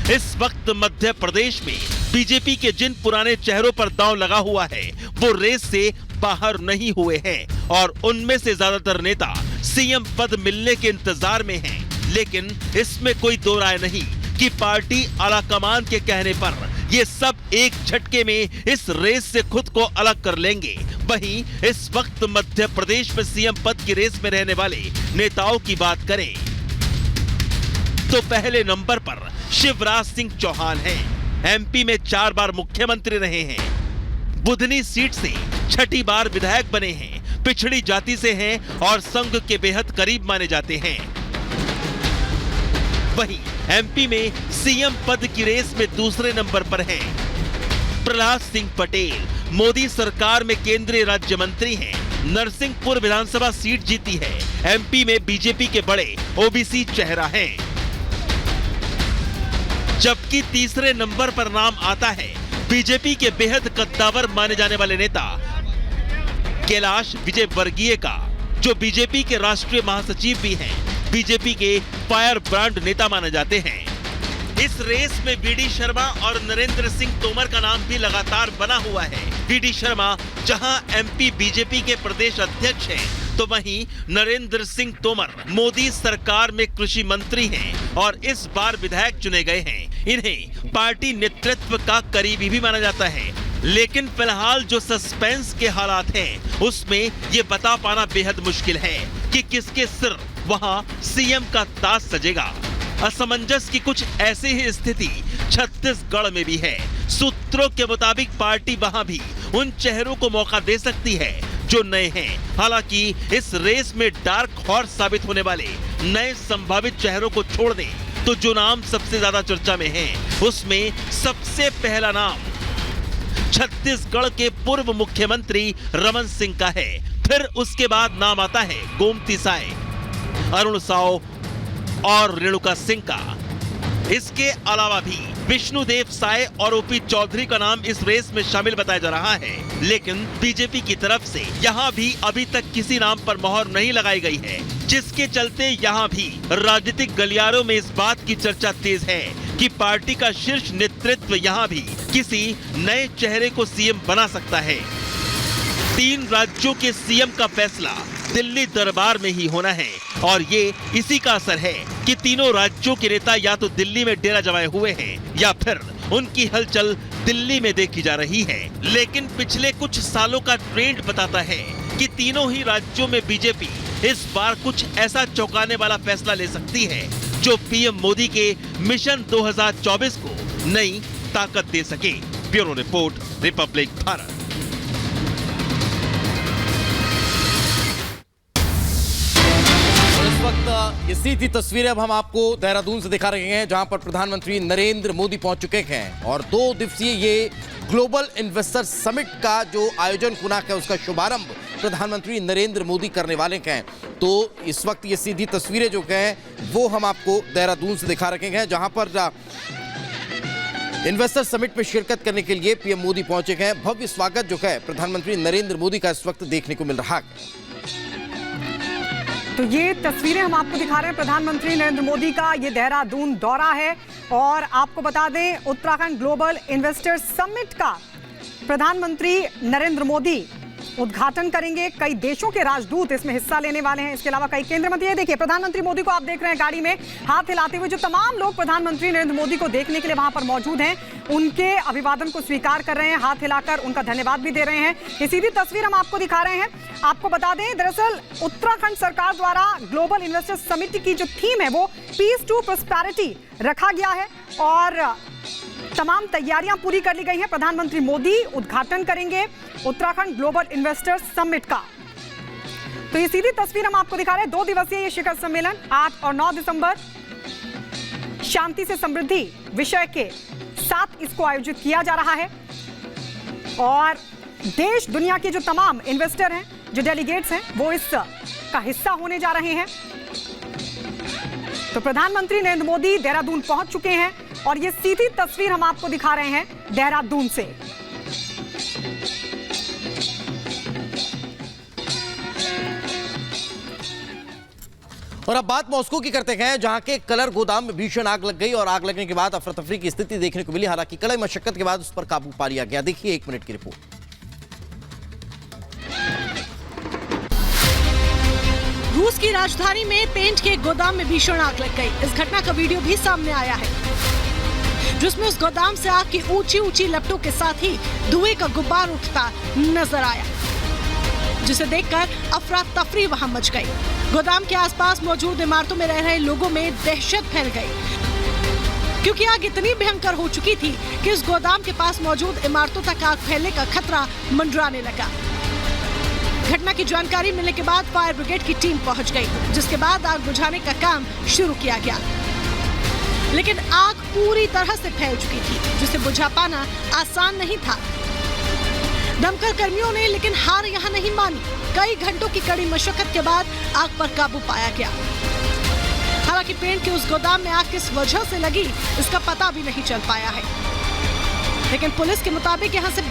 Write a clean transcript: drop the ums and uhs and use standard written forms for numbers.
इस वक्त मध्य प्रदेश में बीजेपी के जिन पुराने चेहरों पर दांव लगा हुआ है वो रेस से बाहर नहीं हुए हैं और उनमें से ज्यादातर नेता सीएम पद मिलने के इंतजार में हैं। लेकिन इसमें कोई दो राय नहीं कि पार्टी आलाकमान के कहने पर ये सब एक झटके में इस रेस से खुद को अलग कर लेंगे। वहीं इस वक्त मध्य प्रदेश में सीएम पद की रेस में रहने वाले नेताओं की बात करें तो पहले नंबर पर शिवराज सिंह चौहान हैं। एमपी में 4 बार मुख्यमंत्री रहे हैं, बुधनी सीट से 6ठी बार विधायक बने हैं, पिछड़ी जाति से हैं और संघ के बेहद करीब माने जाते हैं। वहीं एमपी में सीएम पद की रेस में दूसरे नंबर पर हैं प्रहलाद सिंह पटेल। मोदी सरकार में केंद्रीय राज्य मंत्री हैं, नरसिंहपुर विधानसभा सीट जीती है, एमपी में बीजेपी के बड़े ओबीसी चेहरा हैं। जबकि तीसरे नंबर पर नाम आता है बीजेपी के बेहद कद्दावर माने जाने वाले नेता कैलाश विजयवर्गीय का, जो बीजेपी के राष्ट्रीय महासचिव भी हैं, बीजेपी के फायर ब्रांड नेता माने जाते हैं। इस रेस में बीडी शर्मा और नरेंद्र सिंह तोमर का नाम भी लगातार बना हुआ है। बीडी शर्मा जहां एमपी बीजेपी के प्रदेश अध्यक्ष हैं, तो वहीं नरेंद्र सिंह तोमर मोदी सरकार में कृषि मंत्री हैं और इस बार विधायक चुने गए हैं। इन्हें पार्टी नेतृत्व का करीबी भी माना जाता है। लेकिन फिलहाल जो सस्पेंस के हालात हैं, उसमें ये बता पाना बेहद मुश्किल है कि किसके सिर वहां सीएम का ताज सजेगा। असमंजस की कुछ ऐसी ही स्थिति छत्तीसगढ़ में भी है। सूत्रों के मुताबिक पार्टी वहां भी उन चेहरों को मौका दे सकती है जो नए हैं। हालांकि इस रेस में डार्क हॉर्स साबित होने वाले नए संभावित चेहरों को छोड़ दें तो जो नाम सबसे ज्यादा चर्चा में हैं, उसमें सबसे पहला नाम छत्तीसगढ़ के पूर्व मुख्यमंत्री रमन सिंह का है। फिर उसके बाद नाम आता है गोमती साय, अरुण साव और रेणुका सिंह का। इसके अलावा भी विष्णुदेव साय और ओपी चौधरी का नाम इस रेस में शामिल बताया जा रहा है। लेकिन बीजेपी की तरफ से यहां भी अभी तक किसी नाम पर मोहर नहीं लगाई गई है, जिसके चलते यहां भी राजनीतिक गलियारों में इस बात की चर्चा तेज है कि पार्टी का शीर्ष नेतृत्व यहां भी किसी नए चेहरे को सीएम बना सकता है। 3 राज्यों के सीएम का फैसला दिल्ली दरबार में ही होना है और ये इसी का असर है कि तीनों राज्यों के नेता या तो दिल्ली में डेरा जमाए हुए हैं या फिर उनकी हलचल दिल्ली में देखी जा रही है। लेकिन पिछले कुछ सालों का ट्रेंड बताता है कि तीनों ही राज्यों में बीजेपी इस बार कुछ ऐसा चौंकाने वाला फैसला ले सकती है जो पीएम मोदी के मिशन 2024 को नई ताकत दे सके। Bureau report, Republic Bharat. इस वक्त ये सीधी तस्वीरें अब हम आपको देहरादून से दिखा रहे हैं, जहां पर प्रधानमंत्री नरेंद्र मोदी पहुंच चुके हैं और 2 दिवसीय ये ग्लोबल इन्वेस्टर समिट का जो आयोजन हुआ है, उसका शुभारंभ प्रधानमंत्री नरेंद्र मोदी करने वाले हैं। तो इस वक्त ये सीधी तस्वीरें जो हैं वो हम आपको देहरादून से दिखा रहे हैं, जहां पर इन्वेस्टर समिट में शिरकत करने के लिए पीएम मोदी पहुंचे हैं। भव्य स्वागत जो है प्रधानमंत्री नरेंद्र मोदी का इस वक्त देखने को मिल रहा है। तो ये तस्वीरें हम आपको दिखा रहे हैं प्रधानमंत्री नरेंद्र मोदी का ये देहरादून दौरा है और आपको बता दें उत्तराखंड ग्लोबल इन्वेस्टर्स समिट का प्रधानमंत्री नरेंद्र मोदी उद्घाटन करेंगे। कई देशों के राजदूत इसमें हिस्सा लेने वाले हैं, इसके अलावा कई केंद्रीय मंत्री। देखिए प्रधानमंत्री मोदी को आप देख रहे हैं गाड़ी में हाथ हिलाते हुए। जो तमाम लोग प्रधानमंत्री नरेंद्र मोदी को देखने के लिए वहां पर मौजूद हैं, उनके अभिवादन को स्वीकार कर रहे हैं, हाथ हिलाकर उनका धन्यवाद भी दे रहे हैं। ये सीधी तस्वीर हम आपको दिखा रहे हैं। आपको बता दें दरअसल उत्तराखंड सरकार द्वारा ग्लोबल इन्वेस्टर्स समिट की जो थीम है वो पीस टू प्रॉस्पेरिटी रखा गया है और तमाम तैयारियां पूरी कर ली गई हैं। प्रधानमंत्री मोदी उद्घाटन करेंगे उत्तराखंड ग्लोबल इन्वेस्टर्स समिट का। तो ये सीधी तस्वीर हम आपको दिखा रहे हैं। 2 दिवसीय ये शिखर सम्मेलन 8 और 9 दिसंबर शांति से समृद्धि विषय के साथ इसको आयोजित किया जा रहा है और देश दुनिया के जो तमाम इन्वेस्टर हैं, जो डेलीगेट्स हैं, वो इस का हिस्सा होने जा रहे हैं। तो प्रधानमंत्री नरेंद्र मोदी देहरादून पहुंच चुके हैं और ये सीधी तस्वीर हम आपको दिखा रहे हैं देहरादून से। और अब बात मॉस्को की करते हैं, जहां के कलर गोदाम में भीषण आग लग गई और आग लगने के बाद अफरा तफरी की स्थिति देखने को मिली। हालांकि कड़े मशक्कत के बाद उस पर काबू पा लिया गया। देखिए 1 मिनट की रिपोर्ट। रूस की राजधानी में पेंट के एक गोदाम में भीषण आग लग गई। इस घटना का वीडियो भी सामने आया है, जिसमें उस गोदाम से आग की ऊंची ऊंची लपटों के साथ ही धुएं का गुब्बार उठता नजर आया, जिसे देखकर अफरा तफरी वहां मच गई। गोदाम के आसपास मौजूद इमारतों में रह रहे लोगों में दहशत फैल गई, क्योंकि आग इतनी भयंकर हो चुकी थी कि इस गोदाम के पास मौजूद इमारतों तक आग फैलने का खतरा मंडराने लगा। घटना की जानकारी मिलने के बाद फायर ब्रिगेड की टीम पहुंच गई, जिसके बाद आग बुझाने का काम शुरू किया गया। लेकिन आग पूरी तरह से फैल चुकी थी, जिसे बुझा पाना आसान नहीं था। दमकल कर्मियों ने लेकिन हार यहाँ नहीं मानी। कई घंटों की कड़ी मशक्कत के बाद आग पर काबू पाया गया। हालांकि पेंट के उस गोदाम में आग किस वजह से लगी, इसका पता भी नहीं चल पाया है। लेकिन पुलिस के मुताबिक यहाँ से